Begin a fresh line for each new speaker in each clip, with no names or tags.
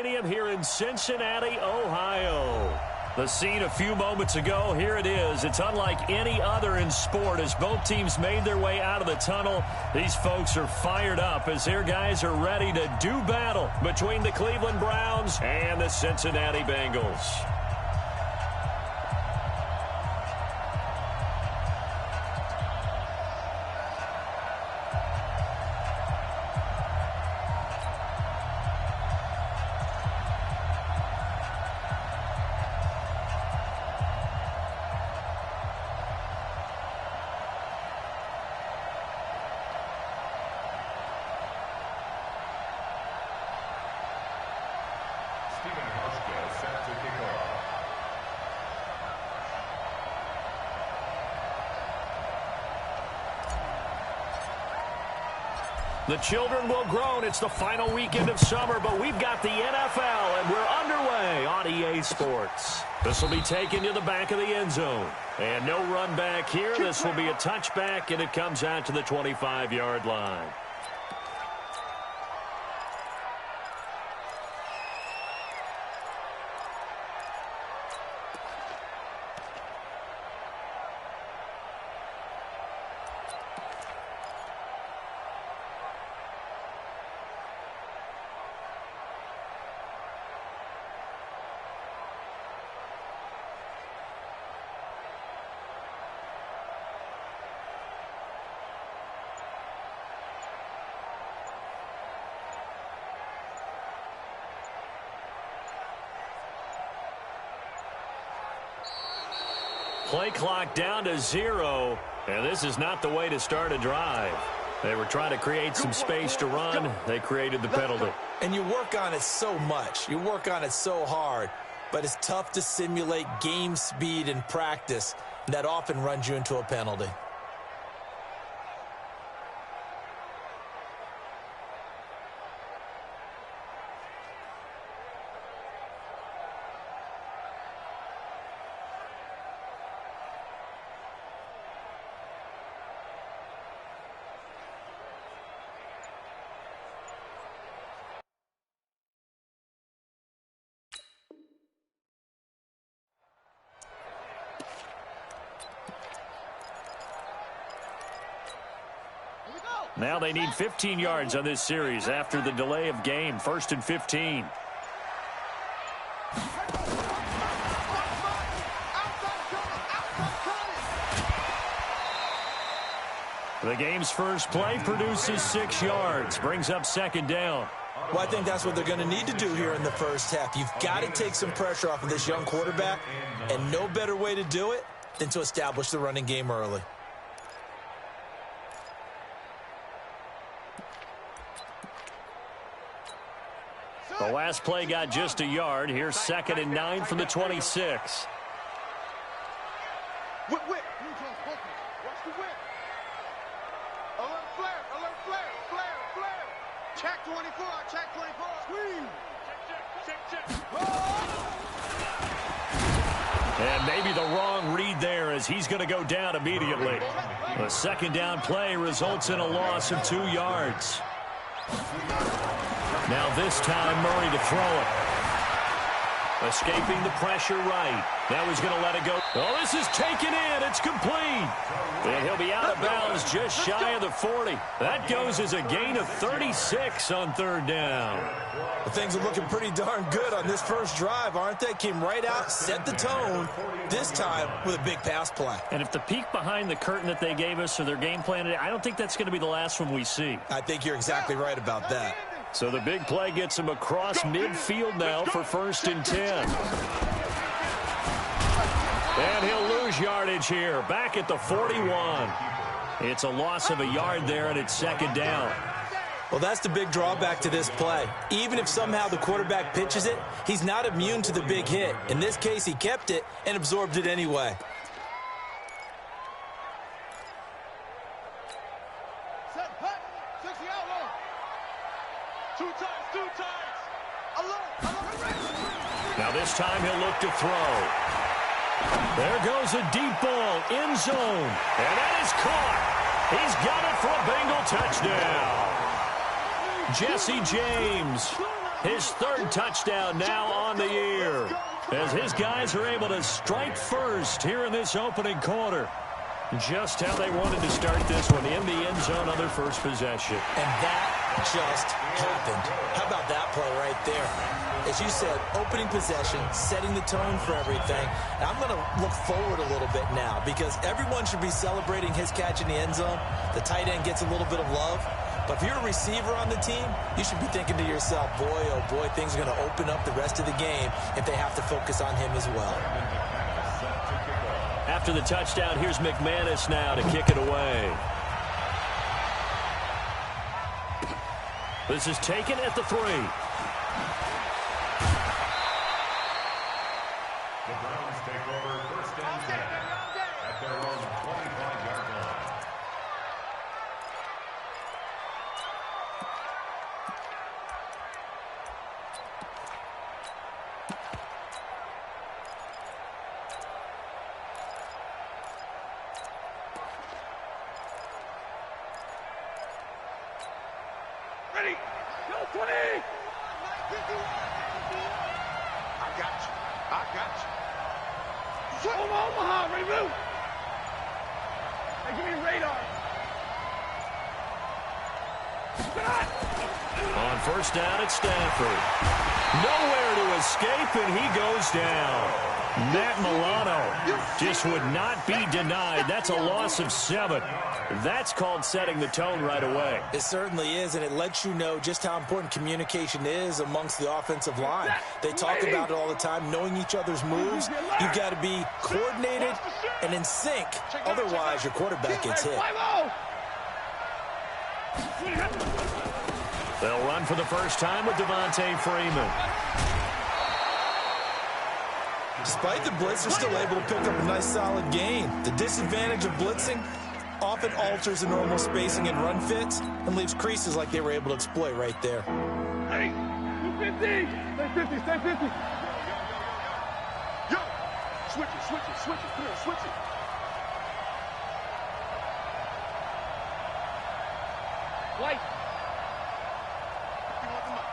Stadium here in Cincinnati, Ohio. The scene a few moments ago, here it is. It's unlike any other in sport as both teams made their way out of the tunnel. These folks are fired up as their guys are ready to do battle between the Cleveland Browns and the Cincinnati Bengals. The children will groan. It's the final weekend of summer, but we've got the NFL, and we're underway on EA Sports. This will be taken to the back of the end zone. And no run back here. This will be a touchback, and it comes out to the 25-yard line. Play clock down to 0, and this is not the way to start a drive. They were trying to create some space to run. They created the penalty.
And you work on it so much. You work on it so hard. But it's tough to simulate game speed in practice. That often runs you into a penalty.
Now they need 15 yards on this series after the delay of game. 1st and 15. The game's first play produces 6 yards. Brings up 2nd down.
Well, I think that's what they're going to need to do here in the first half. You've got to take some pressure off of this young quarterback, and no better way to do it than to establish the running game early.
The last play got just a yard. Here's 2nd and 9 from the 26.
Watch the whip. Alert flare. Check 24. Squeeze. Check.
And maybe the wrong read there as he's going to go down immediately. The 2nd down play results in a loss of 2 yards. Now this time Murray to throw it. Escaping the pressure right. Now he's going to let it go. Oh, this is taken in. It's complete. And he'll be out of bounds just shy of the 40. That goes as a gain of 36 on 3rd down.
Well, things are looking pretty darn good on this first drive, aren't they? Came right out, set the tone, this time with a big pass play.
And if the peek behind the curtain that they gave us or their game plan today, I don't think that's going to be the last one we see.
I think you're exactly right about that.
So the big play gets him across midfield now for 1st and 10. And he'll lose yardage here, back at the 41. It's a loss of a yard there, and it's 2nd down.
Well, that's the big drawback to this play. Even if somehow the quarterback pitches it, he's not immune to the big hit. In this case, he kept it and absorbed it anyway.
Now this time he'll look to throw. There goes a deep ball, end zone, and that is caught. He's got it for a Bengal touchdown. Jesse James His third touchdown now on the year, as his guys are able to strike first here in this opening quarter. Just how they wanted to start this one, in the end zone on their first possession.
And that just happened. How about that play right there? As you said, opening possession, setting the tone for everything. And I'm going to look forward a little bit now, because everyone should be celebrating his catch in the end zone. The tight end gets a little bit of love. But if you're a receiver on the team, you should be thinking to yourself, boy, oh boy, things are going to open up the rest of the game if they have to focus on him as well.
After the touchdown, here's McManus now to kick it away. This is taken at the 3.
The Browns take over first and 10 at their own 25-yard line.
Ready? Go 20! I got you. I got you. Omaha, ready, move! Hey, give me radar.
On first down at Stanford. Nowhere to escape, and he goes down. Matt Milano just would not be denied. That's a loss of 7. That's called setting the tone right away.
It certainly is, and it lets you know just how important communication is amongst the offensive line. They talk about it all the time, knowing each other's moves. You've got to be coordinated and in sync. Otherwise, your quarterback gets hit.
They'll run for the first time with Devontae Freeman.
Despite the blitz, they're still able to pick up a nice, solid gain. The disadvantage of blitzing often alters the normal spacing and run fits and leaves creases like they were able to exploit right there.
Hey, 250! Stay 50, stay 50. Yo! Switch it, switch it, switch it. Come here, switch it. White.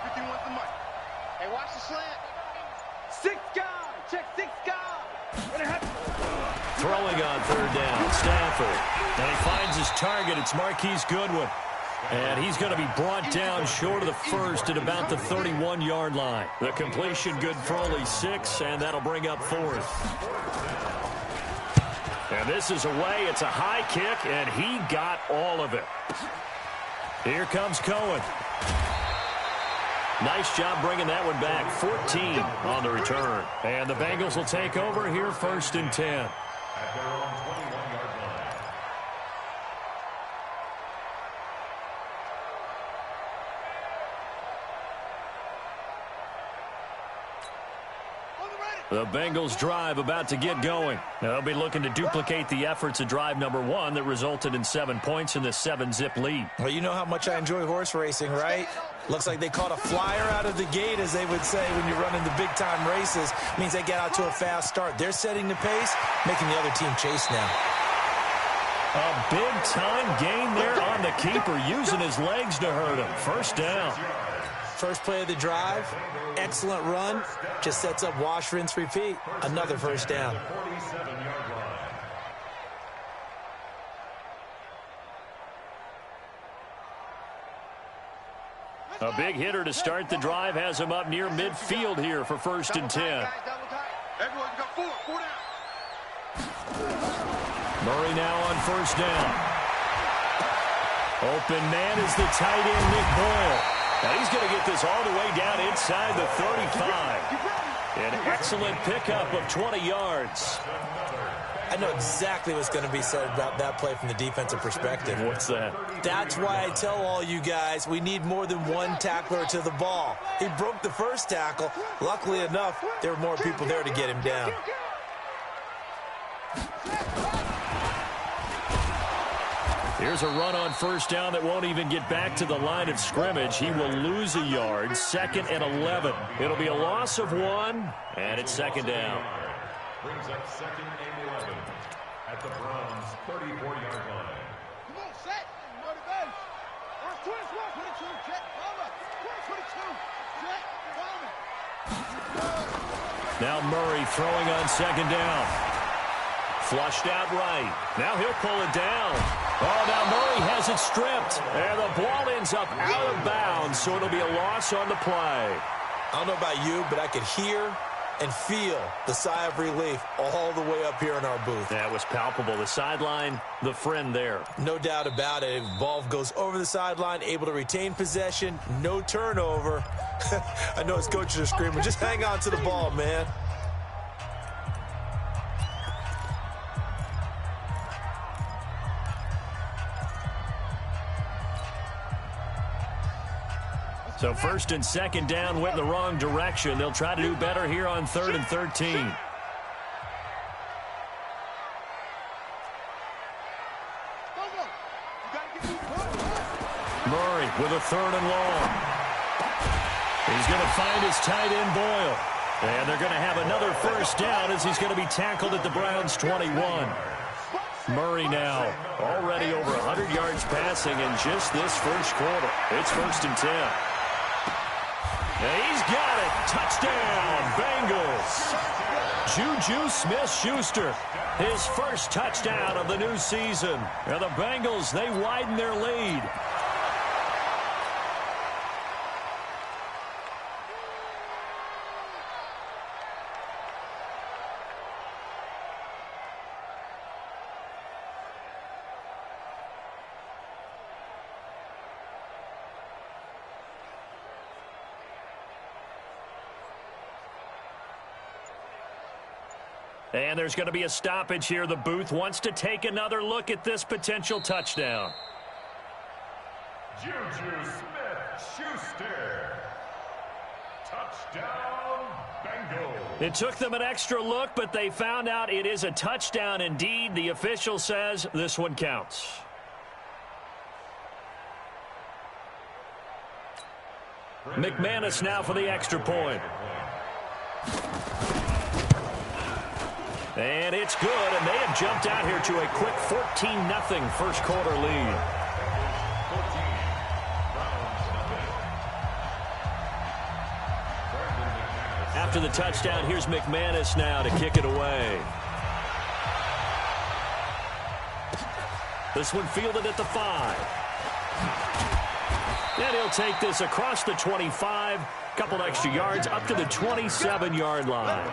50 wants the mic. Hey, watch the slant. 6 guys. Check 6 guys.
Throwing on third down, Stanford. And he finds his target. It's Marquise Goodwin. And he's going to be brought down short of the first at about the 31-yard line. The completion good for only 6, and that'll bring up 4th. And this is away. It's a high kick, and he got all of it. Here comes Cohen. Nice job bringing that one back. 14 on the return. And the Bengals will take over here first and 10.
At their own 21-yard line.
The Bengals drive about to get going. Now, they'll be looking to duplicate the efforts of drive number 1 that resulted in 7 points in the 7-zip lead.
Well, you know how much I enjoy horse racing, right? Looks like they caught a flyer out of the gate, as they would say when you're running the big-time races. Means they get out to a fast start. They're setting the pace, making the other team chase now.
A big-time gain there on the keeper, using his legs to hurt him. First down.
First play of the drive, excellent run, just sets up wash, rinse, repeat. Another first down.
A big hitter to start the drive has him up near midfield here for first and 10.
Everyone got 4 down.
Murray now on first down. Open man is the tight end, Nick Boyle. Now he's going to get this all the way down inside the 35. An excellent pickup of 20 yards.
I know exactly what's going to be said about that play from the defensive perspective.
What's that?
That's why I tell all you guys we need more than one tackler to the ball. He broke the first tackle. Luckily enough, there were more people there to get him down.
Here's a run on first down that won't even get back to the line of scrimmage. He will lose a yard. 2nd and 11. It'll be a loss of 1, and it's 2nd down.
Brings up 2nd and 11 at the Browns' 34-yard line.
Come on, set. Go to base. 22, check, cover. 22.
Now Murray throwing on second down. Flushed out right. Now he'll pull it down. Oh, now Murray has it stripped. And the ball ends up out of bounds, so it'll be a loss on the play.
I don't know about you, but I could hear and feel the sigh of relief all the way up here in our booth.
That was palpable. The sideline, the friend there.
No doubt about it. Ball goes over the sideline, able to retain possession, no turnover. I know his coaches are screaming, just hang on to the ball, man.
So first and second down went in the wrong direction. They'll try to do better here on 3rd and 13. Murray with a 3rd and long. He's going to find his tight end Boyle. And they're going to have another first down as he's going to be tackled at the Browns' 21. Murray now already over 100 yards passing in just this first quarter. It's 1st and 10. He's got it. Touchdown, Bengals. Juju Smith-Schuster, his first touchdown of the new season. And the Bengals, they widen their lead. And there's going to be a stoppage here. The booth wants to take another look at this potential touchdown.
Juju Smith-Schuster. Touchdown, Bengals.
It took them an extra look, but they found out it is a touchdown indeed. The official says this one counts. McManus now for the extra point. And it's good, and they have jumped out here to a quick 14-0 first quarter lead. After the touchdown, here's McManus now to kick it away. This one fielded at the 5. And he'll take this across the 25, couple extra yards up to the 27-yard line.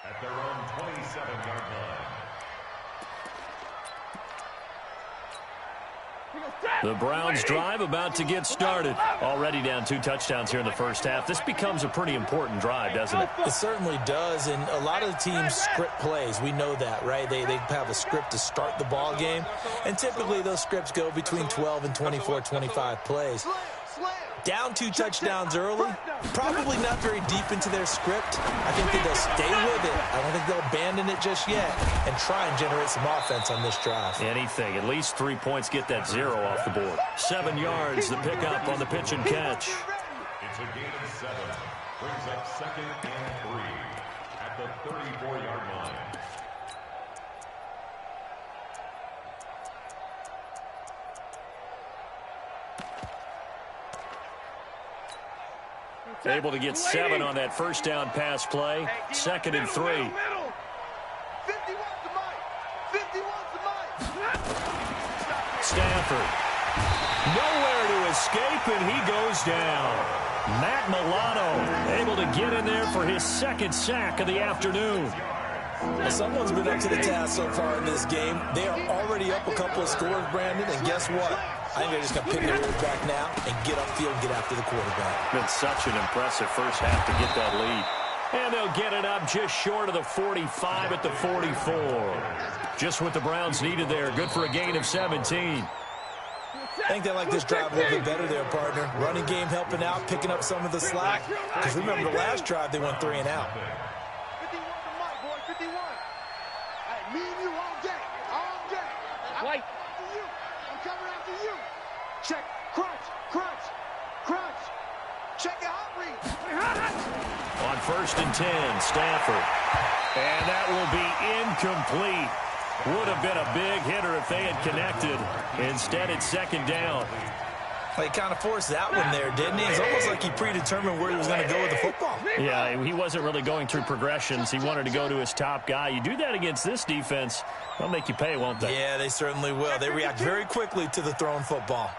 At their own 27-yard line.
The Browns drive about to get started. Already down 2 touchdowns here in the first half. This becomes a pretty important drive, doesn't it?
It certainly does, and a lot of the teams script plays. We know that, right? They have a script to start the ball game, and typically those scripts go between 12 and 24, 25 plays. Down 2 touchdowns early, probably not very deep into their script. I think that they'll stay with it. I don't think they'll abandon it just yet and try and generate some offense on this drive.
Anything. At least 3 points, get that 0 off the board. 7 yards, the pickup on the pitch and catch.
It's a gain of 7. Brings up 2nd and 3 at the 34-yard line.
Able to get 7 on that first down pass play. 2nd and 3. Stafford. Nowhere to escape, and he goes down. Matt Milano able to get in there for his 2nd sack of the afternoon.
Well, someone's been up to the task so far in this game. They are already up a couple of scores, Brandon, and guess what? I think they're just going to pick their ears back now and get upfield and get after the quarterback.
Been such an impressive first half to get that lead. And they'll get it up just short of the 45 at the 44. Just what the Browns needed there. Good for a gain of 17.
I think they like this drive a little bit better there, partner. Running game helping out, picking up some of the slack. Because remember, the last drive, they went 3 and out.
Hey, me and you all day. All day.
Right.
I'm coming after you. Check. Crunch. Crunch. Crunch. Check your hot read.
On 1st and 10, Stafford. And that will be incomplete. Would have been a big hitter if they had connected. Instead, it's 2nd down.
Well, he kind of forced that one there, didn't he? It's almost like he predetermined where he was going to go with the football.
Yeah, he wasn't really going through progressions. He wanted to go to his top guy. You do that against this defense, they'll make you pay, won't they?
Yeah, they certainly will. They react very quickly to the thrown football.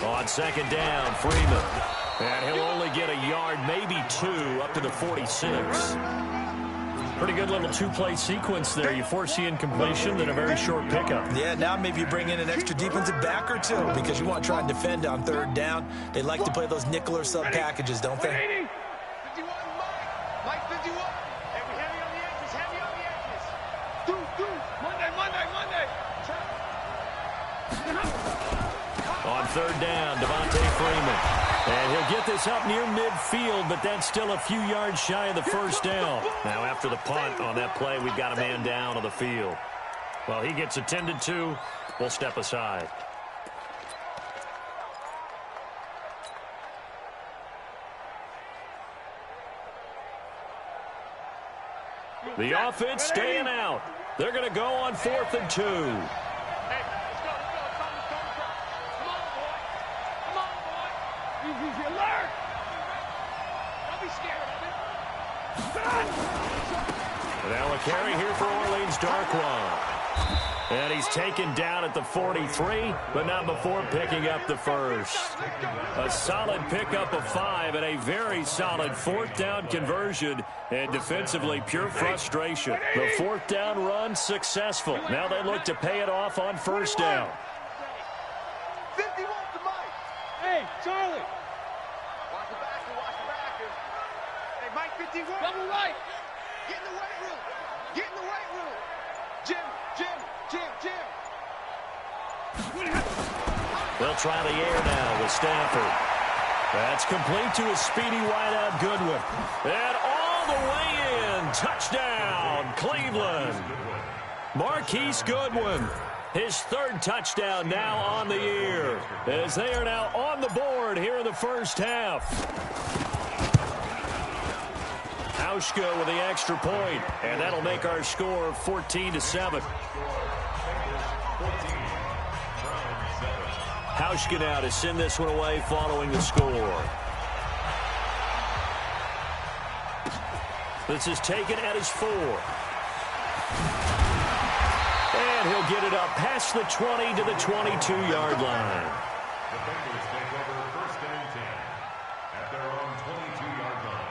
On 2nd down, Freeman. And he'll only get a yard, maybe 2, up to the 46. Pretty good little 2-play sequence there. You force the incompletion, then a very short pickup.
Yeah, now maybe you bring in an extra defensive back or 2 because you want to try and defend on 3rd down. They like to play those nickel or sub packages, don't they?
51, Mike 51. Heavy on the edges, heavy on the edges. Do. Monday.
On 3rd down, Devontae Freeman. And he'll get this up near midfield, but that's still a few yards shy of the 1st down. Now, after the punt on that play, we've got a man down on the field. Well, he gets attended to. We'll step aside. The offense staying out. They're going to go on 4th and 2. Now a carry here for Orleans Darkwan. And he's taken down at the 43, but not before picking up the 1st. A solid pickup of 5 and a very solid 4th down conversion. And defensively, pure frustration. The 4th down run successful. Now they look to pay it off on 1st down.
51 to Mike.
Hey, Charlie.
Watch the back. Hey, Mike 51.
Double right.
Get in the weight room. Get in the weight room. Jim.
They'll try the air now with Stafford. That's complete to a speedy wideout Goodwin. And all the way in. Touchdown, Cleveland. Marquise Goodwin. His 3rd touchdown now on the year. As they are now on the board here in the 1st half. Hauschka with the extra point, and that'll make our score 14-7. Hauschka now to send this one away following the score. This is taken at his 4. And he'll get it up past the 20 to the 22-yard line.
Defenders take over 1st and 10 at their own 22-yard line.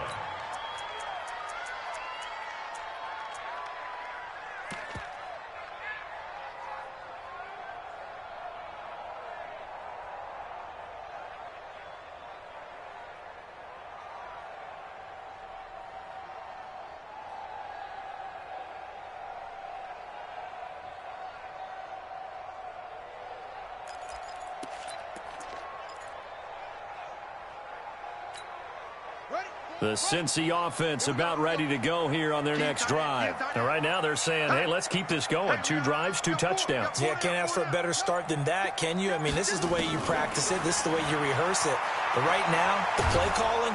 The Cincy offense about ready to go here on their next drive. And right now they're saying, hey, let's keep this going. 2 drives, 2 touchdowns.
Yeah, can't ask for a better start than that, can you? I mean, this is the way you practice it. This is the way you rehearse it. But right now, the play calling,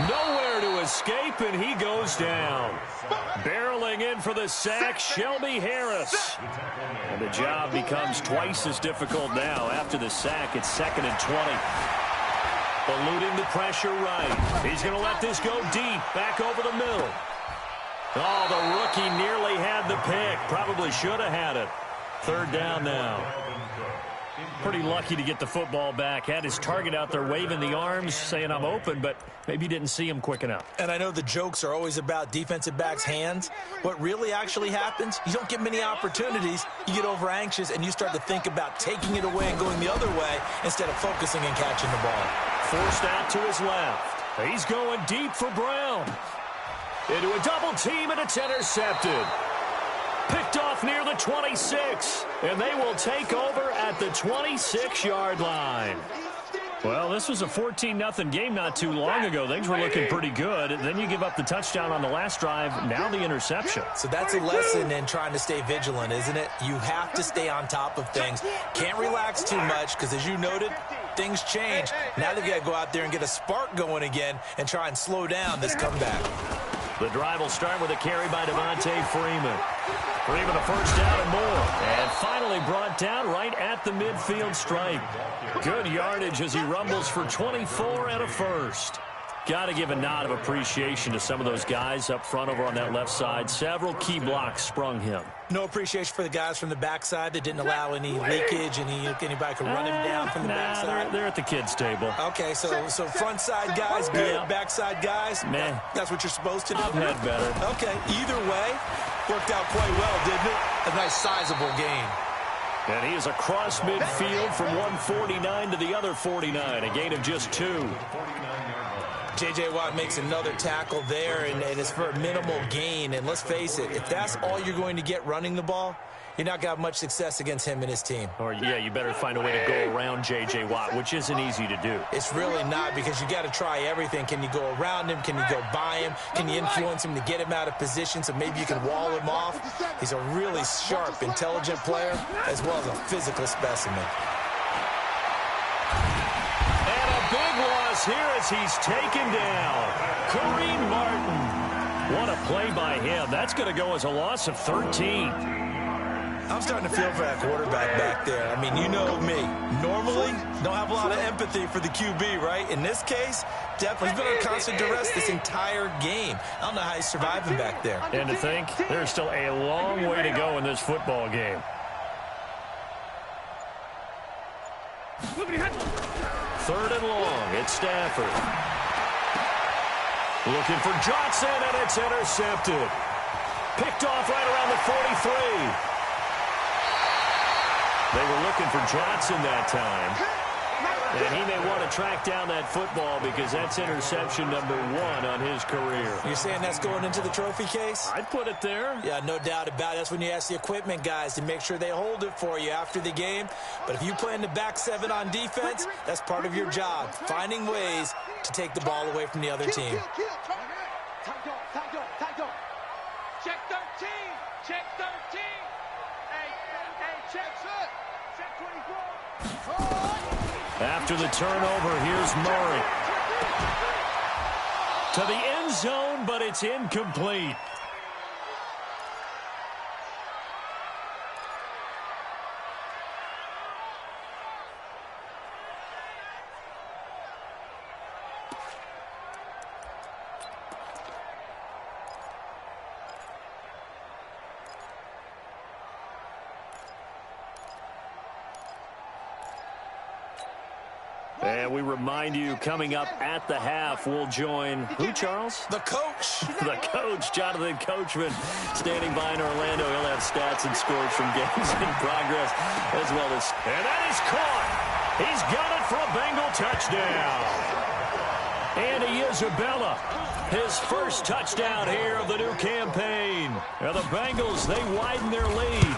nowhere to escape, and he goes down. Barreling in for the sack, Shelby Harris. And the job becomes twice as difficult now. After the sack, it's 2nd and 20. Eluding the pressure right. He's going to let this go deep, back over the middle. Oh, the rookie nearly had the pick. Probably should have had it. 3rd down now. Pretty lucky to get the football back. Had his target out there waving the arms, saying I'm open, but maybe didn't see him quick enough.
And I know the jokes are always about defensive backs' hands. What really actually happens, you don't get many opportunities. You get over anxious, and you start to think about taking it away and going the other way instead of focusing and catching the ball.
Forced out to his left. He's going deep for Brown. Into a double team, and it's intercepted. Picked off near the 26, and they will take over at the 26-yard line. Well, this was a 14-0 game not too long ago. Things were looking pretty good. Then you give up the touchdown on the last drive. Now the interception.
So that's a lesson in trying to stay vigilant, isn't it? You have to stay on top of things. Can't relax too much because, as you noted, things change. Now they've got to go out there and get a spark going again and try and slow down this comeback.
The drive will start with a carry by Devontae Freeman. Freeman a first down and more. And finally brought down right at the midfield stripe. Good yardage as he rumbles for 24 and a first. Got to give a nod of appreciation to some of those guys up front over on that left side. Several key blocks sprung him.
No appreciation for the guys from the backside that didn't allow any leakage, and anybody could run him down from the backside.
They're at the kids' table.
Okay, so front side guys good, backside guys,
meh.
That's what you're supposed to do.
I've had better.
Okay, either way, worked out quite well, didn't it? A nice sizable gain.
And he is across midfield from 149 to the other 49, a gain of just 2.
J.J. Watt makes another tackle there, and it's for a minimal gain. And let's face it, if that's all you're going to get running the ball, you're not going to have much success against him and his team.
Or, yeah, you better find a way to go around J.J. Watt, which isn't easy to do.
It's really not, because you got to try everything. Can you go around him? Can you go by him? Can you influence him to get him out of position so maybe you can wall him off? He's a really sharp, intelligent player, as well as a physical specimen.
Big loss here as he's taken down. Kareem Martin. What a play by him. That's going to go as a loss of 13.
I'm starting to feel for that quarterback back there. I mean, you know me. Normally, don't have a lot of empathy for the QB, right? In this case, definitely he's been under constant duress this entire game. I don't know how he's surviving back there.
And to think, there's still a long way to go in this football game. Third and long, it's Stafford. Looking for Johnson, and it's intercepted. Picked off right around the 43. They were looking for Johnson that time. And he may want to track down that football because that's interception number 1 on his career.
You're saying that's going into the trophy case?
I'd put it there.
Yeah, no doubt about it. That's when you ask the equipment guys to make sure they hold it for you after the game. But if you play in the back 7 on defense, that's part of your job, finding ways to take the ball away from the other team.
Check 13. Check 13. Hey, check 24.
After the turnover, here's Murray. To the end zone, but it's incomplete. And we remind you, coming up at the half, we'll join who, Charles?
The coach.
The coach, Jonathan Coachman, standing by in Orlando. He'll have stats and scores from games in progress, as well as... And that is caught. He's got it for a Bengal touchdown. Andy Isabella, his first touchdown here of the new campaign. Now the Bengals, they widen their lead.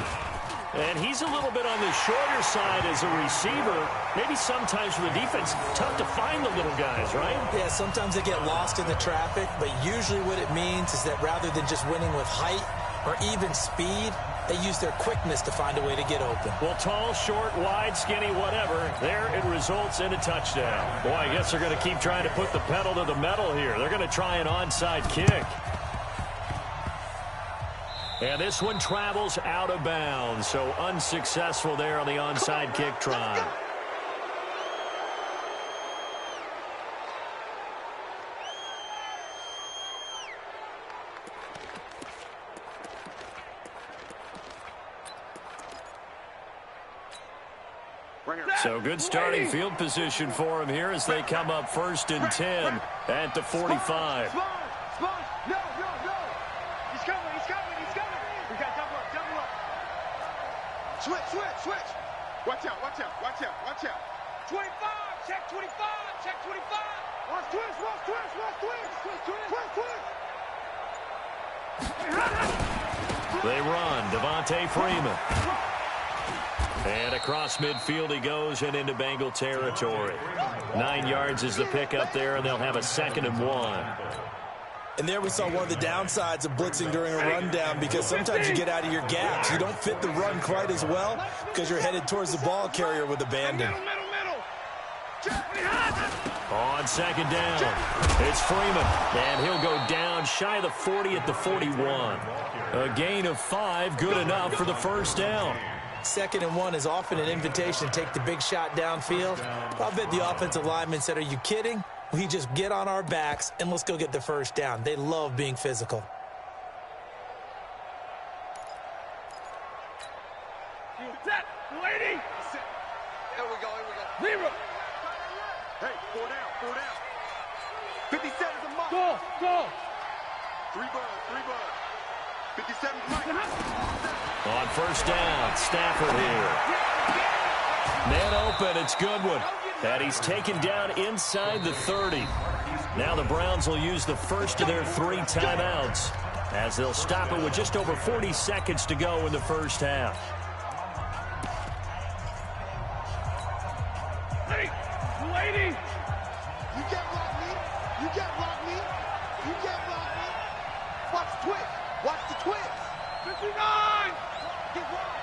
And he's a little bit on the shorter side as a receiver. Maybe sometimes for the defense, tough to find the little guys, right?
Yeah, sometimes they get lost in the traffic, but usually what it means is that rather than just winning with height or even speed, they use their quickness to find a way to get open.
Well, tall, short, wide, skinny, whatever, there it results in a touchdown. Boy, I guess they're going to keep trying to put the pedal to the metal here. They're going to try an onside kick. And this one travels out of bounds, so unsuccessful there on the onside kick try. So good starting field position for him here as they come up 1st and 10 at the 45.
Switch. Watch out. 25, check 25. Watch twist.
They run. Devontae Freeman. And across midfield he goes and into Bengal territory. 9 yards is the pickup there, and they'll have a 2nd and 1.
And there we saw one of the downsides of blitzing during a rundown, because sometimes you get out of your gaps. You don't fit the run quite as well because you're headed towards the ball carrier with abandon.
On 2nd down, it's Freeman, and he'll go down shy of the 40 at the 41. A gain of 5, good enough for the 1st down.
2nd and 1 is often an invitation to take the big shot downfield. I bet the offensive lineman said, "Are you kidding? We just get on our backs and let's go get the 1st down." They love being physical.
Lady! Here we go, Zero! Hey, 4 down. 57's a mark. Go! 3 bud. 57's Mike.
On 1st down, Stafford here. Man open, it's Goodwin. And he's taken down inside the 30. Now the Browns will use the first of their 3 timeouts, as they'll stop it with just over 40 seconds to go in the 1st half.
Hey, lady! You can't block me. You can't block me. You can't block me. Watch the twist. Watch the twist. 59! Get wide.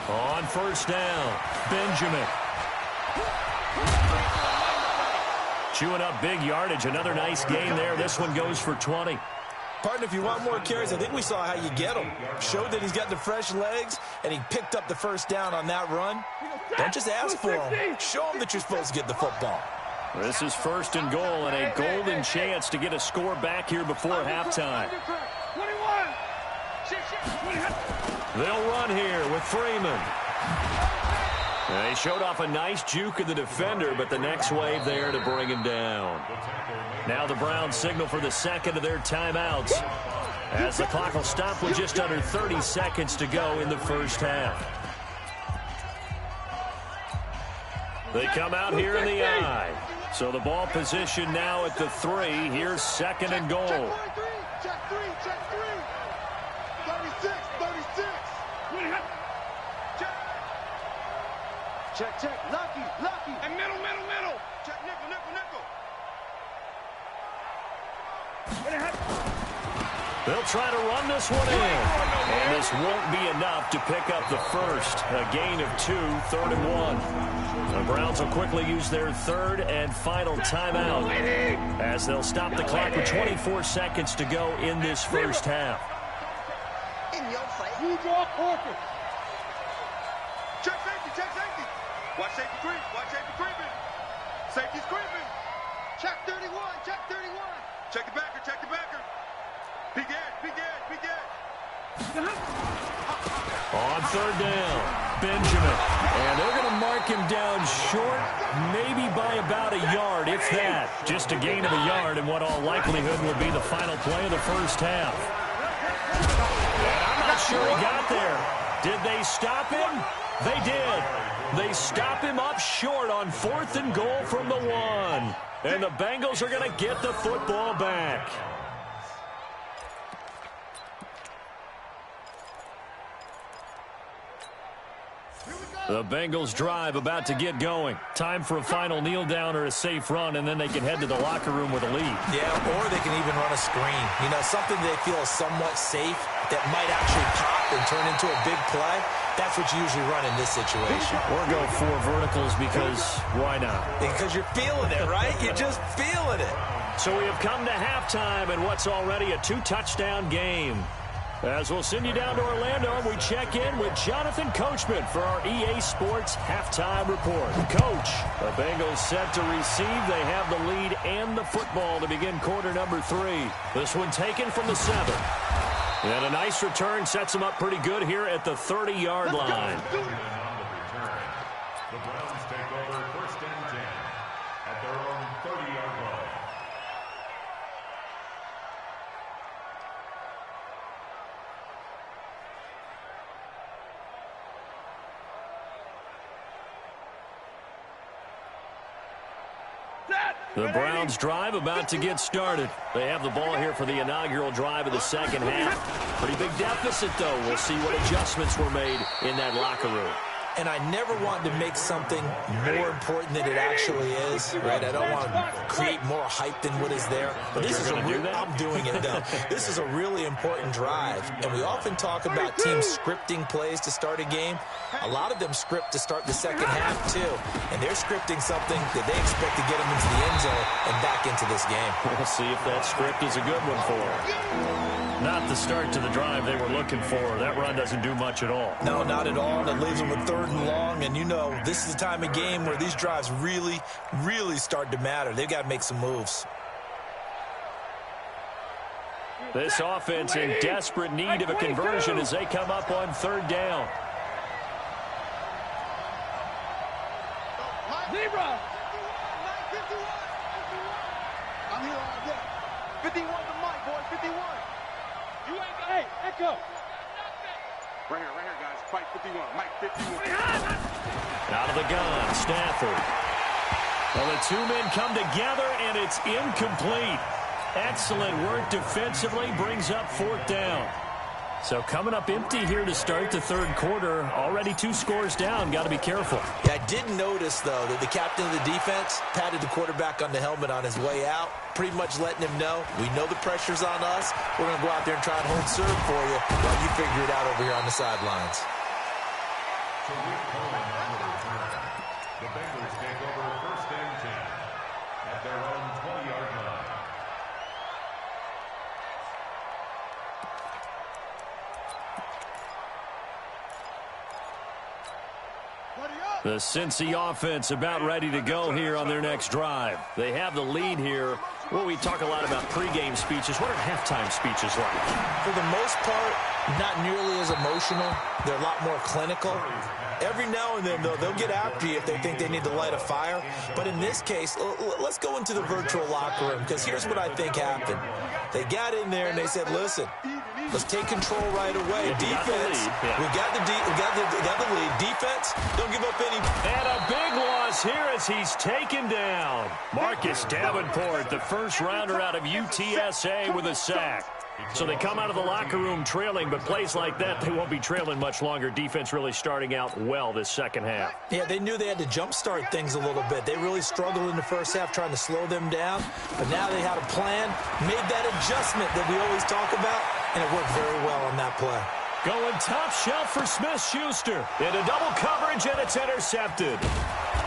On 1st down, Benjamin. Chewing up big yardage. Another nice gain there. This one goes for 20.
Partner, if you want more carries, I think we saw how you get them. Showed that he's got the fresh legs, and he picked up the 1st down on that run. Don't just ask for him. Show him that you're supposed to get the football.
This is 1st and goal, and a golden chance to get a score back here before halftime.
21!
They'll run here with Freeman. They showed off a nice juke of the defender, but the next wave there to bring him down. Now the Browns signal for the 2nd of their timeouts, as the clock will stop with just under 30 seconds to go in the 1st half. They come out here in the I. So the ball position now at the 3. Here's 2nd and goal.
Check 3. 36. Check. Lucky. And middle. Check nickel.
They'll try to run this one in. And this won't be enough to pick up the 1st. A gain of 2, 3rd and 1. The Browns will quickly use their 3rd and final timeout, as they'll stop the clock with 24 seconds to go in this 1st half.
Check safety. Watch safety creeping. Safety's creeping. Check 31. Check the backer. Big Ed.
On 3rd down, Benjamin. And they're going to mark him down short, maybe by about a yard, if that. Just a gain of a yard in what all likelihood will be the final play of the 1st half. And I'm not sure he got there. Did they stop him? They did. They stop him up short on 4th and goal from the 1. And the Bengals are going to get the football back. The Bengals drive about to get going. Time for a final kneel down or a safe run, and then they can head to the locker room with a lead.
Yeah, or they can even run a screen. You know, something they feel is somewhat safe that might actually pop and turn into a big play. That's what you usually run in this situation.
Or go 4 verticals, because why not?
Because you're feeling it, right? You're just feeling it.
So we have come to halftime in what's already a 2-touchdown game. As we'll send you down to Orlando, and we check in with Jonathan Coachman for our EA Sports Halftime Report. Coach, the Bengals set to receive. They have the lead and the football to begin quarter number 3. This one taken from the 7. And a nice return sets them up pretty good here at the 30-yard line.
The Browns take over 1st and 10 at their own 30-yard line.
Set.
The Browns drive about to get started. They have the ball here for the inaugural drive of the second half. Pretty big deficit, though. We'll see what adjustments were made in that locker room.
And I never want to make something more important than it actually is, right? I don't want to create more hype than what is there. But this is I'm doing it, though. This is a really important drive. And we often talk about teams scripting plays to start a game. A lot of them script to start the second half, too. And they're scripting something that they expect to get them into the end zone and back into this game.
We'll see if that script is a good one for them. Not the start to the drive they were looking for. That run doesn't do much at all.
No, not at all. It leaves them with 3rd and long. And, you know, this is the time of game where these drives really, really start to matter. They've got to make some moves.
This offense in desperate need of a conversion as they come up on 3rd down.
Zebra! I'm here all day. 51 to Mike, boy, 51. You ain't got... Hey, Echo! Right here, guys. Fight 51. Mike, 51.
Out of the gun, Stafford. Well, the two men come together, and it's incomplete. Excellent work defensively, brings up 4th down. So coming up empty here to start the 3rd quarter. Already 2 scores down. Got to be careful.
Yeah, I did notice, though, that the captain of the defense patted the quarterback on the helmet on his way out, pretty much letting him know, we know the pressure's on us. We're going to go out there and try and hold serve for you while you figure it out over here on the sidelines.
The Bengals take over 1st and 10 at their own 20-yard line.
The Cincy offense about ready to go here on their next drive. They have the lead here. Well, we talk a lot about pregame speeches. What are halftime speeches like?
For the most part, not nearly as emotional. They're a lot more clinical. Every now and then, though, they'll get after you if they think they need to light a fire. But in this case, let's go into the virtual locker room, because here's what I think happened. They got in there and they said, listen, let's take control right away. Defense, we got the lead. Defense, don't give up any.
And a big loss here as he's taken down. Marcus Davenport, the first rounder out of UTSA, with a sack. So they come out of the locker room trailing, but plays like that, they won't be trailing much longer. Defense really starting out well this second half.
Yeah, they knew they had to jumpstart things a little bit. They really struggled in the first half trying to slow them down, but now they had a plan, made that adjustment that we always talk about, and it worked very well on that play.
Going top shelf for Smith-Schuster. Into double coverage, and it's intercepted.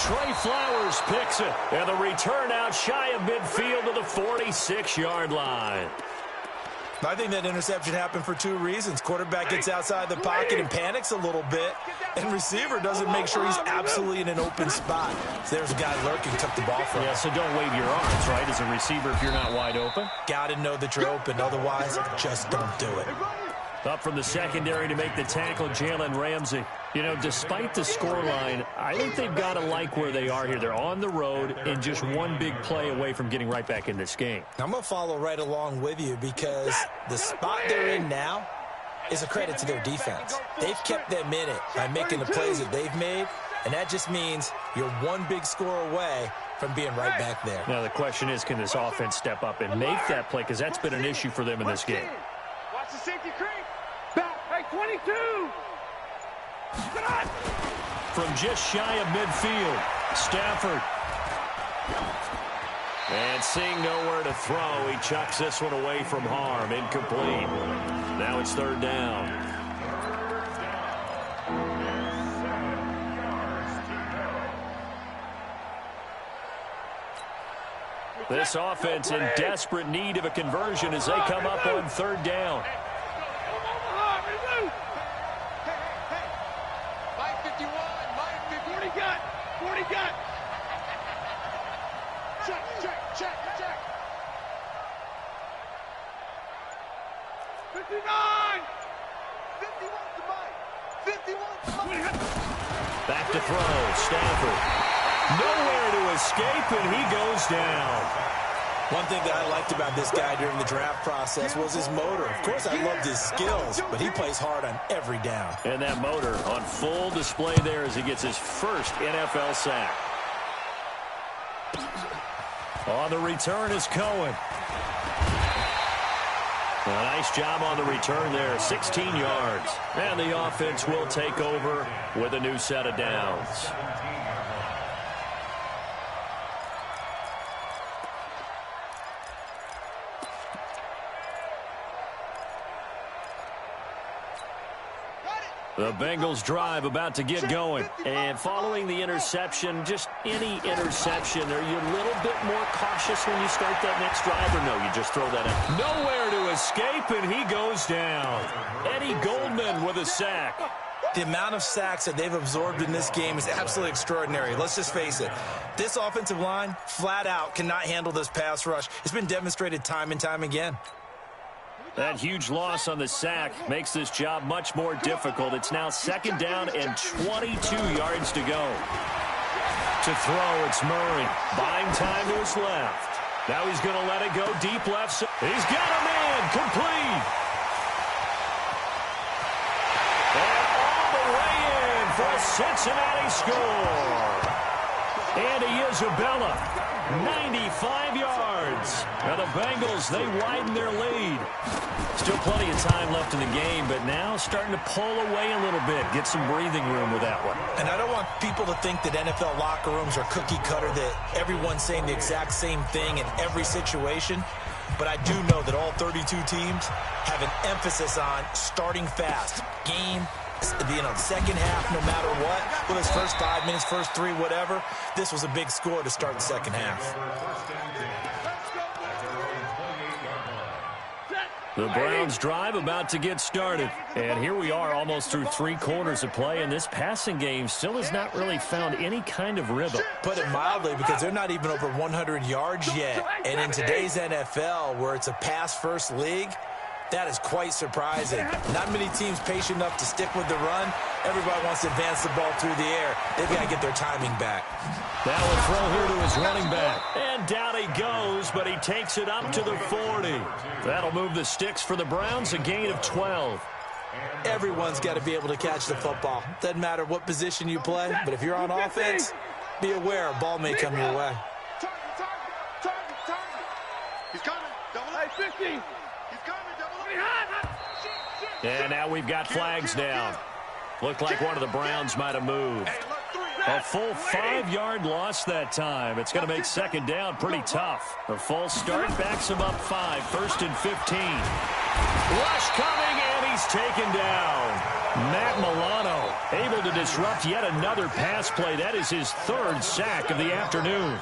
Trey Flowers picks it, and the return out shy of midfield to the 46-yard line.
I think that interception happened for 2 reasons. Quarterback gets outside the pocket and panics a little bit, and receiver doesn't make sure he's absolutely in an open spot. So there's a guy lurking, took the ball from him.
Yeah, so don't wave your arms, right, as a receiver if you're not wide open.
Got to know that you're open. Otherwise, just don't do it.
Up from the secondary to make the tackle, Jalen Ramsey. You know, despite the scoreline, I think they've got to like where they are here. They're on the road and just one big play away from getting right back in this game.
I'm going to follow right along with you because the spot they're in now is a credit to their defense. They've kept them in it by making the plays that they've made, and that just means you're one big score away from being right back there.
Now, the question is, can this offense step up and make that play? Because that's been an issue for them in this game.
Watch the safety creep. Back. Hey, 22.
From just shy of midfield, Stafford. And seeing nowhere to throw, he chucks this one away from harm. Incomplete. Now it's 3rd down. This offense in desperate need of a conversion as they come up on 3rd down.
Check. 59! 51 to Mike. 51 to Mike.
Back to throw. Stafford. Nowhere to escape, and he goes down.
One thing that I liked about this guy during the draft process was his motor. Of course, I loved his skills, but he plays hard on every down.
And that motor on full display there as he gets his first NFL sack. On the return is Cohen. A nice job on the return there, 16 yards. And the offense will take over with a new set of downs. The Bengals drive about to get going. And following the interception, just any interception, are you a little bit more cautious when you start that next drive, or no, you just throw that in? Nowhere to escape, and he goes down. Eddie Goldman with a sack.
The amount of sacks that they've absorbed in this game is absolutely extraordinary. Let's just face it. This offensive line, flat out, cannot handle this pass rush. It's been demonstrated time and time again.
That huge loss on the sack makes this job much more difficult. It's now second down and 22 yards to go. To throw, it's Murray. Buying time to his left. Now he's going to let it go deep left. He's got a man. Complete. And all the way in for a Cincinnati score. Andy Isabella, 95 yards. Now the Bengals, they widen their lead. Still plenty of time left in the game, but now starting to pull away a little bit. Get some breathing room with that one.
And I don't want people to think that NFL locker rooms are cookie cutter, that everyone's saying the exact same thing in every situation. But I do know that all 32 teams have an emphasis on starting fast. Game, second half, no matter what. Well, it's first 5 minutes, first 3, whatever. This was a big score to start the second half.
The Browns drive about to get started. And here we are almost through 3 quarters of play, and this passing game still has not really found any kind of rhythm.
Put it mildly, because they're not even over 100 yards yet. And in today's NFL, where it's a pass-first league, that is quite surprising. Not many teams patient enough to stick with the run. Everybody wants to advance the ball through the air. They've got to get their timing back.
Now a throw here to his running back. And down he goes, but he takes it up to the 40. That'll move the sticks for the Browns, a gain of 12.
Everyone's got to be able to catch the football. Doesn't matter what position you play, but if you're on offense, be aware a ball may come your way.
He's coming. Double up. 50. He's coming. Double up.
And now we've got flags down. Looked like one of the Browns might have moved. A full 5-yard loss that time. It's going to make second down pretty tough. The false start backs him up 5, first and 15. Rush coming, and he's taken down. Matt Milano able to disrupt yet another pass play. That is his 3rd sack of the afternoon.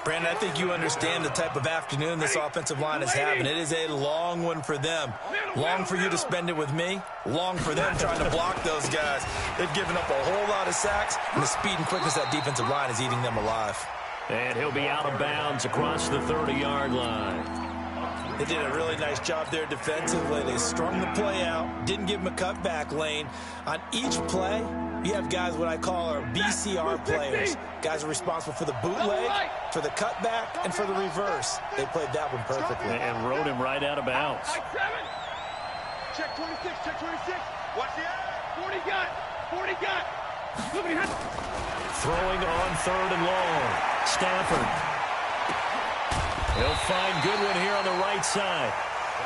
Brandon, I think you understand the type of afternoon this offensive line is having. It is a long one for them. Long for you to spend it with me. Long for them trying to block those guys. They've given up a whole lot of sacks, and the speed and quickness of that defensive line is eating them alive.
And he'll be out of bounds across the 30-yard line.
They did a really nice job there defensively. They strung the play out, didn't give him a cutback lane. On each play, you have guys what I call our BCR players. Guys are responsible for the bootleg, for the cutback, and for the reverse. They played that one perfectly.
And rode him right out of bounds.
Check 26, check 26. Watch the eye.
40 got. 40 got. Look at him.
Throwing on 3rd and long. Stafford. He'll find Goodwin here on the right side.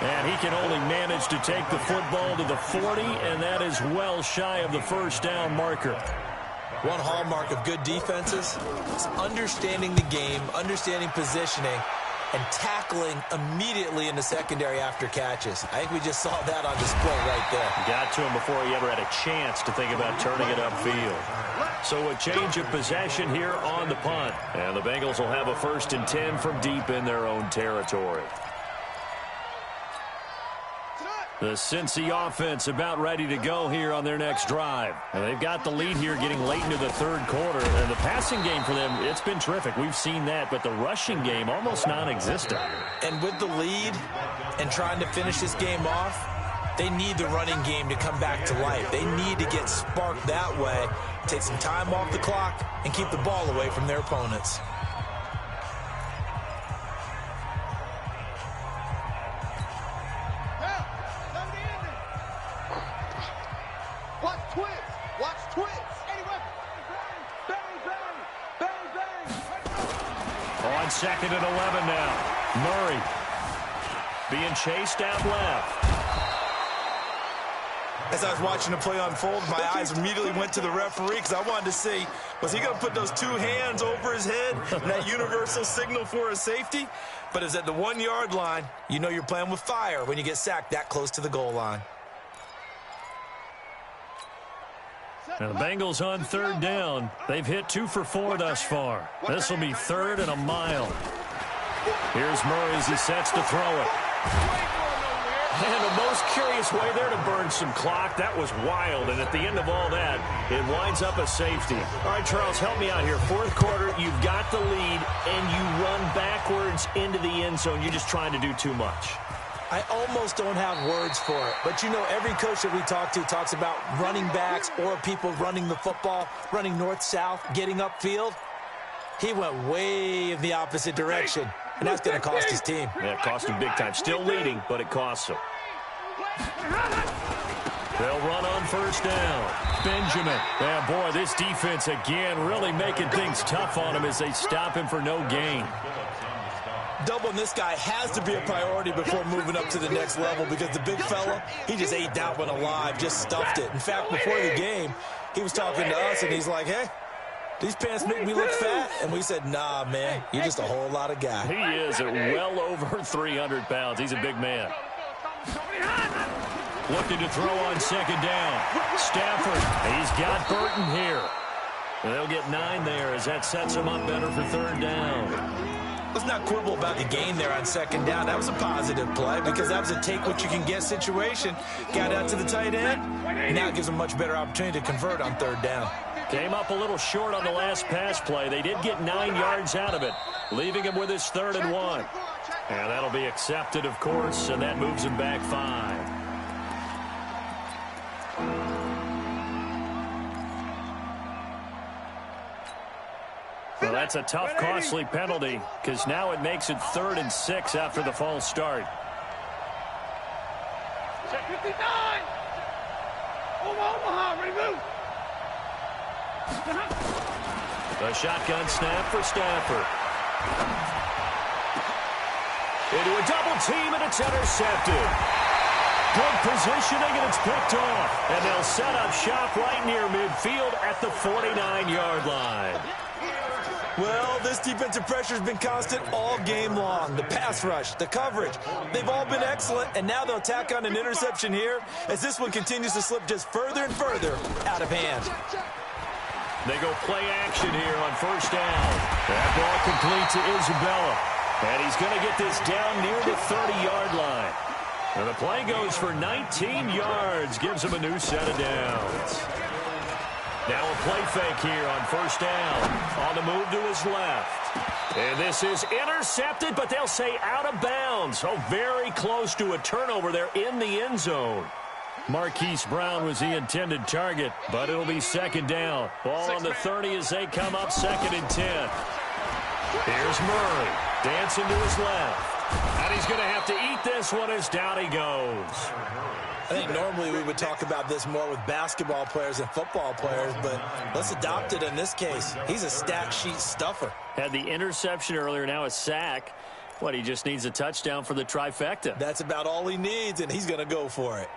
And he can only manage to take the football to the 40, and that is well shy of the first down marker.
One hallmark of good defenses is understanding the game, understanding positioning, and tackling immediately in the secondary after catches. I think we just saw that on display right there.
Got to him before he ever had a chance to think about turning it upfield. So a change of possession here on the punt. And the Bengals will have a 1st and 10 from deep in their own territory. The Cincy offense about ready to go here on their next drive. And they've got the lead here getting late into the 3rd quarter. And the passing game for them, it's been terrific. We've seen that. But the rushing game, almost non-existent.
And with the lead and trying to finish this game off, they need the running game to come back to life. They need to get sparked that way, take some time off the clock, and keep the ball away from their opponents.
on 2nd and 11 now. Murray being chased out left.
As I was watching the play unfold, my eyes immediately went to the referee because I wanted to see, was he going to put those 2 hands over his head, that universal signal for a safety? But it's at the 1-yard line. You know you're playing with fire when you get sacked that close to the goal line.
Now the Bengals on 3rd down. They've hit 2 for 4 thus far. This will be 3rd and a mile. Here's Murray as he sets to throw it. And the most curious way there to burn some clock. That was wild. And at the end of all that, it winds up a safety. All right, Charles, help me out here. 4th quarter, you've got the lead, and you run backwards into the end zone. You're just trying to do too much.
I almost don't have words for it. But, you know, every coach that we talk to talks about running backs or people running the football, running north-south, getting upfield. He went way in the opposite direction, and that's going to cost his team.
Yeah, it cost him big time. Still leading, but it costs him. They'll run on 1st down. Benjamin. Yeah, boy, this defense again really making things tough on him as they stop him for no gain.
Doubling this guy has to be a priority before moving up to the next level because the big fella, he just ate that one alive, just stuffed it. In fact, before the game, he was talking to us, and he's like, hey, these pants make me look fat. And we said, nah, man, you're just a whole lot of guy.
He is at well over 300 pounds. He's a big man. Looking to throw on 2nd down. Stafford, he's got Burton here. And they'll get 9 there as that sets him up better for 3rd down.
Let's not quibble about the gain there on 2nd down. That was a positive play because that was a take-what-you-can-get situation. Got out to the tight end. Now it gives them a much better opportunity to convert on 3rd down.
Came up a little short on the last pass play. They did get 9 yards out of it, leaving him with his 3rd and 1. And that'll be accepted, of course, and that moves him back 5. Well, that's a tough, costly penalty because now it makes it 3rd and 6 after the false start.
Check 59. Omaha, ready to move.
A shotgun snap for Stafford. Into a double team, and it's intercepted. Good positioning, and it's picked off. And they'll set up shop right near midfield at the 49-yard line.
Well, this defensive pressure has been constant all game long. The pass rush, the coverage, they've all been excellent, and now they'll tack on an interception here as this one continues to slip just further and further out of hand.
They go play action here on 1st down. That ball complete to Isabella, and he's going to get this down near the 30-yard line. And the play goes for 19 yards, gives him a new set of downs. Now a play fake here on 1st down. On the move to his left. And this is intercepted, but they'll say out of bounds. Oh, very close to a turnover there in the end zone. Marquise Brown was the intended target, but it'll be 2nd down. Ball on the 30 as they come up 2nd and 10. Here's Murray, dancing to his left. And he's going to have to eat this one as down he goes.
I think normally we would talk about this more with basketball players than football players, but let's adopt it in this case. He's a stat sheet stuffer.
Had the interception earlier, now a sack. What, he just needs a touchdown for the trifecta.
That's about all he needs, and he's going to go for it.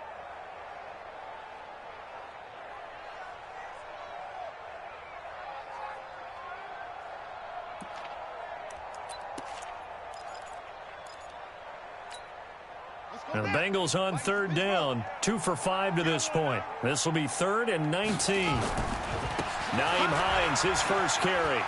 Now the Bengals on 3rd down, 2 for 5 to this point. This will be 3rd and 19. Nyheim Hines, his first carry.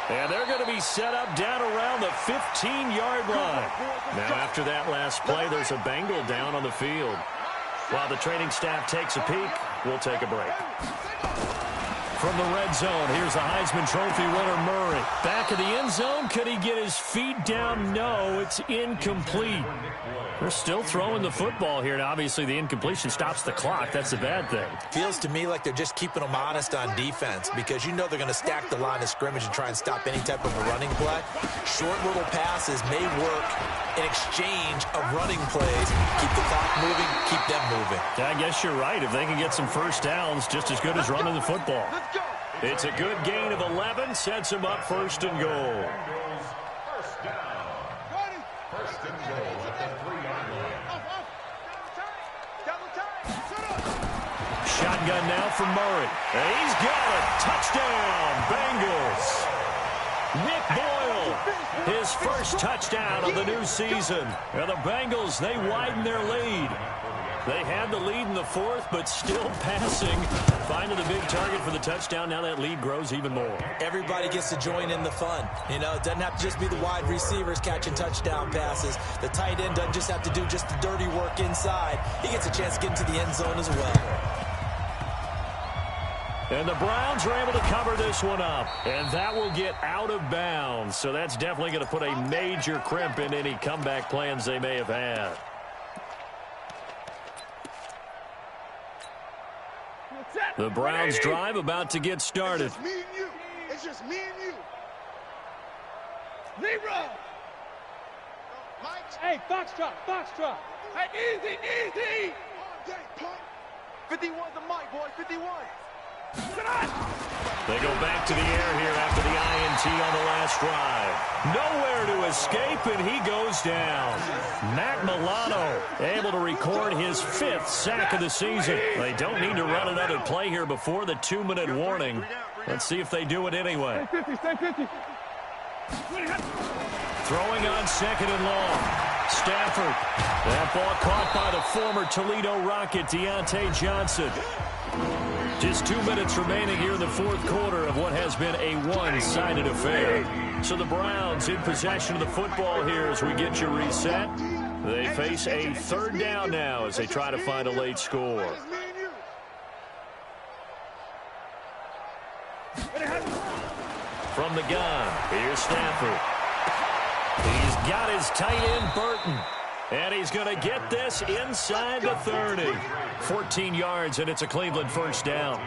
And they're going to be set up down around the 15-yard line. Now after that last play, there's a Bengal down on the field. While the training staff takes a peek, we'll take a break. From the red zone, here's the Heisman Trophy winner, Murray. Back of the end zone, could he get his feet down? No, it's incomplete. They're still throwing the football here, and obviously the incompletion stops the clock. That's the bad thing.
Feels to me like they're just keeping them honest on defense because you know they're going to stack the line of scrimmage and try and stop any type of a running play. Short little passes may work in exchange of running plays. Keep the clock moving, keep them moving.
I guess you're right. If they can get some first downs, just as good as running the football. It's a good gain of 11, sets him up first and goal.
First down. First and goal at the 3-yard line.
Shotgun now from Murray. And he's got it. Touchdown, Bengals. Nick Boyle, his first touchdown of the new season. And the Bengals, they widen their lead. They had the lead in the fourth, but still passing. Finding the big target for the touchdown. Now that lead grows even more.
Everybody gets to join in the fun. You know, it doesn't have to just be the wide receivers catching touchdown passes. The tight end doesn't just have to do just the dirty work inside. He gets a chance to get into the end zone as well.
And the Browns are able to cover this one up. And that will get out of bounds. So that's definitely going to put a major crimp in any comeback plans they may have had. The Browns drive about to get started.
It's just me and you. It's just me and you.
Zero.
Mike.
Hey, foxtrot, foxtrot. Hey, easy, easy.
Dang, punt. 51's the mic, boy. 51.
They go back to the air here after the INT on the last drive. Nowhere to escape, and he goes down. Matt Milano able to record his 5th sack of the season. They don't need to run another play here before the 2-minute warning. Let's see if they do it anyway.
Stay 50, stay 50.
Throwing on 2nd and long. Stafford. That ball caught by the former Toledo Rocket, Deontay Johnson. Just 2 minutes remaining here in the fourth quarter of what has been a one-sided affair. So the Browns in possession of the football here as we get you reset. They face a 3rd down now as they try to find a late score. From the gun, here's Stafford. He's got his tight end, Burton. And he's going to get this inside the 30. 14 yards, and it's a Cleveland first down.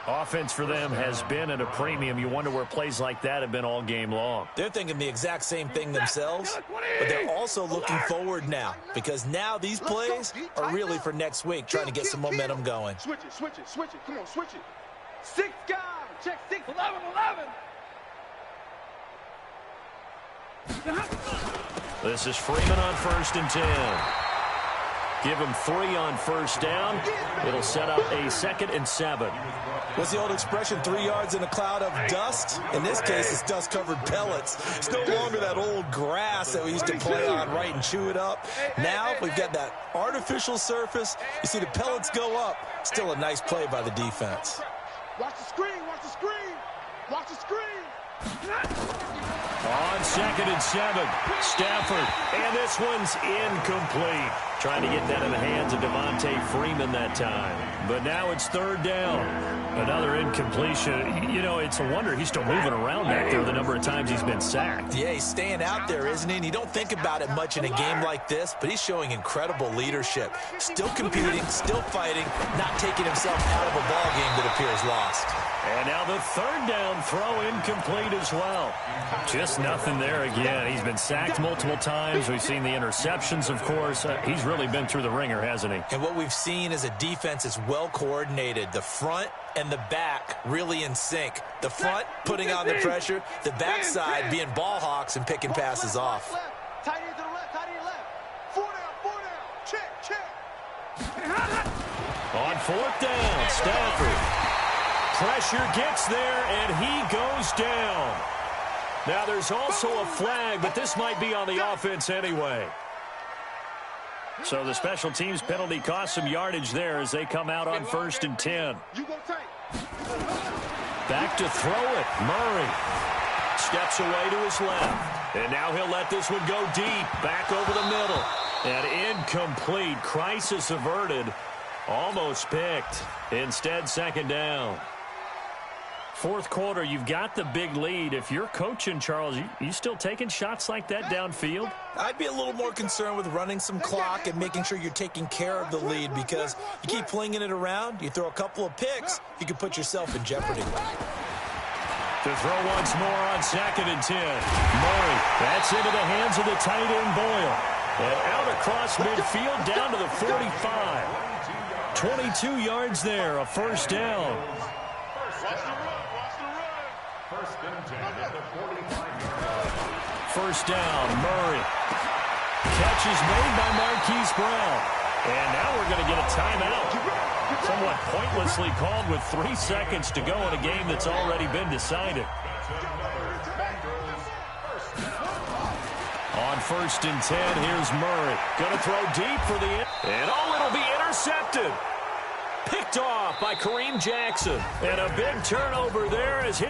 Offense for them has been at a premium. You wonder where plays like that have been all game long.
They're thinking the exact same thing themselves, but they're also looking forward now because now these plays are really for next week, trying to get some momentum going.
Switch it, switch it, switch it. Come on, switch it. 6 guys. Check 6. 11, 11.
This is Freeman on 1st and 10. Give him 3 on first down. It'll set up a 2nd and 7.
What's the old expression, 3 yards in a cloud of dust? In this case, it's dust-covered pellets. It's no longer that old grass that we used to play on, right, and chew it up. Now we've got that artificial surface. You see the pellets go up. Still a nice play by the defense.
Watch the screen, watch the screen. Watch the screen.
On 2nd and 7, Stafford, and this one's incomplete. Trying to get that in the hands of Devontae Freeman that time. But now it's 3rd down. Another incompletion. You know, it's a wonder he's still moving around back there the number of times he's been sacked.
Yeah, he's staying out there, isn't he? And you don't think about it much in a game like this, but he's showing incredible leadership. Still competing, still fighting, not taking himself out of a ball game that appears lost.
And now the 3rd down throw incomplete as well. Just nothing there again. He's been sacked multiple times. We've seen the interceptions, of course. He's really been through the ringer, hasn't he?
And what we've seen is a defense that's well coordinated. The front and the back really in sync. The front putting on the pressure. The backside being ball hawks and picking passes off.
Tight end to the left, tight end left. 4 down. Check, check.
On 4th down, Stafford. Pressure gets there, and he goes down. Now, there's also a flag, but this might be on the offense anyway. So the special teams penalty cost some yardage there as they come out on 1st and 10. Back to throw it. Murray steps away to his left. And now he'll let this one go deep. Back over the middle. And incomplete. Crisis averted. Almost picked. Instead, 2nd down. Fourth quarter, you've got the big lead. If you're coaching, Charles, you still taking shots like that downfield?
I'd be a little more concerned with running some clock and making sure you're taking care of the lead because you keep flinging it around, you throw a couple of picks, you can put yourself in jeopardy.
To throw once more on 2nd and 10. Murray, that's into the hands of the tight end Boyle. And out across midfield down to the 45. 22 yards there, a first down.
First and 10 at the 45-yard line.
First down, Murray. Catch is made by Marquise Brown. And now we're going to get a timeout. Somewhat pointlessly called with 3 seconds to go in a game that's already been decided. On first and 10, here's Murray. Going to throw deep for the... And it'll be intercepted. Picked off by Kareem Jackson. And a big turnover there as...